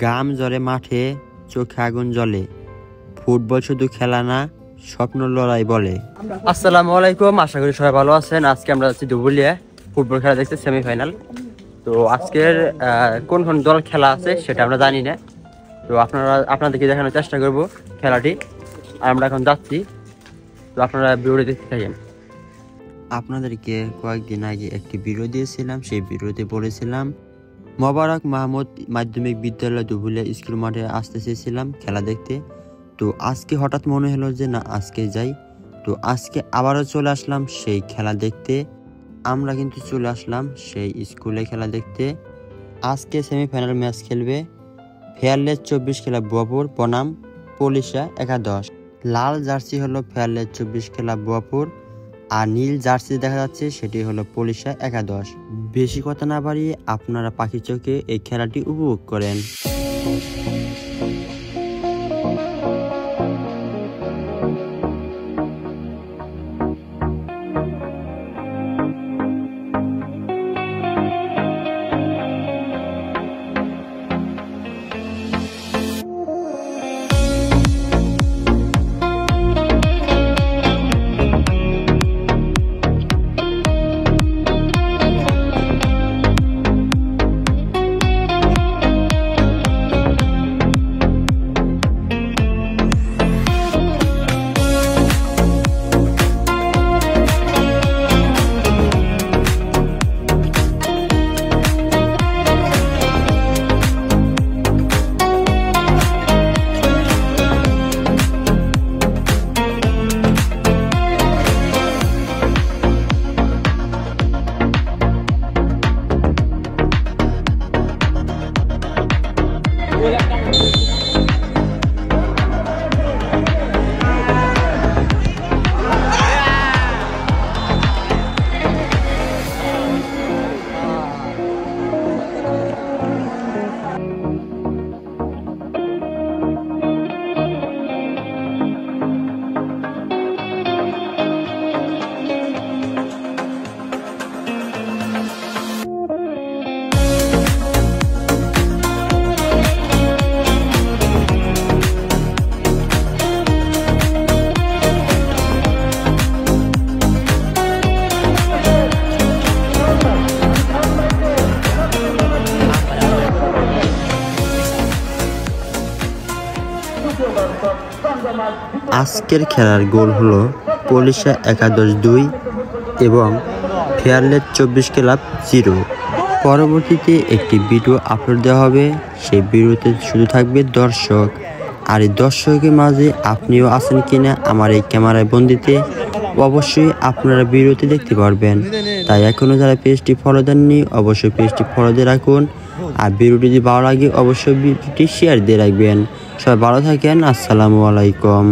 গাম জ্বরে মাঠে, চোখে আগুন জ্বলে, ফুটবল শুধু খেলা না, স্বপ্ন লড়াই বলে। আসসালামু আলাইকুম, আশা করি সবাই ভালো আছেন। আজকে আমরা যাচ্ছি দুবুলিয়া ফুটবল খেলা দেখতে, সেমিফাইনাল। তো আজকের কোন কোন দল খেলা আছে সেটা আমরা জানি না। তো আপনাদেরকে দেখানোর চেষ্টা করব খেলাটি। আমরা এখন যাচ্ছি, তো আপনারা ভিডিও দেখতে থাকেন। আপনাদেরকে কয়েকদিন আগে একটি ভিডিও দিয়েছিলাম, সেই ভিডিওতে বলেছিলাম মোবারক মাহমুদ মাধ্যমিক বিদ্যালয় দুবুলিয়া স্কুল মাঠে আসতে চেয়েছিলাম খেলা দেখতে। তো আজকে হঠাৎ মনে হলো যে না, আজকে যাই। তো আজকে আবারও চলে আসলাম সেই খেলা দেখতে। আমরা কিন্তু চলে আসলাম সেই স্কুলে খেলা দেখতে। আজকে সেমিফাইনাল ম্যাচ খেলবে ফেয়ারলেস 24 ক্লাব বুয়াপুর বনাম পলিশা 11। লাল জার্সি হলো ফেয়ারলেস 24 ক্লাব বুয়াপুর, আর নীল জার্সি দেখা যাচ্ছে সেটি হলো পলিশা 11। বেশি কথা না বাড়িয়ে আপনারা পাখি চোখে এই খেলাটি উপভোগ করেন। আজকের খেলার গোল হলো পলিশা 11-2 এবং ফেয়ারলেস 24 ক্লাব 0। পরবর্তীতে একটি ভিডিও আপলোড দেওয়া হবে, সেই ভিডিওতে শুধু থাকবে দর্শক। আর এই দর্শকের মাঝে আপনিও আছেন কিনা আমার এই ক্যামেরায় বন্দিতে, অবশ্যই আপনারা ভিডিওতে দেখতে পারবেন। তাই এখনও যারা পেজটি ফলো দেননি অবশ্যই পেজটি ফলো দিয়ে রাখুন, আর ভিডিওটি যদি ভালো লাগে অবশ্যই ভিডিওটি শেয়ার দিয়ে রাখবেন। সবাই ভালো থাকেন, আসসালামু আলাইকুম।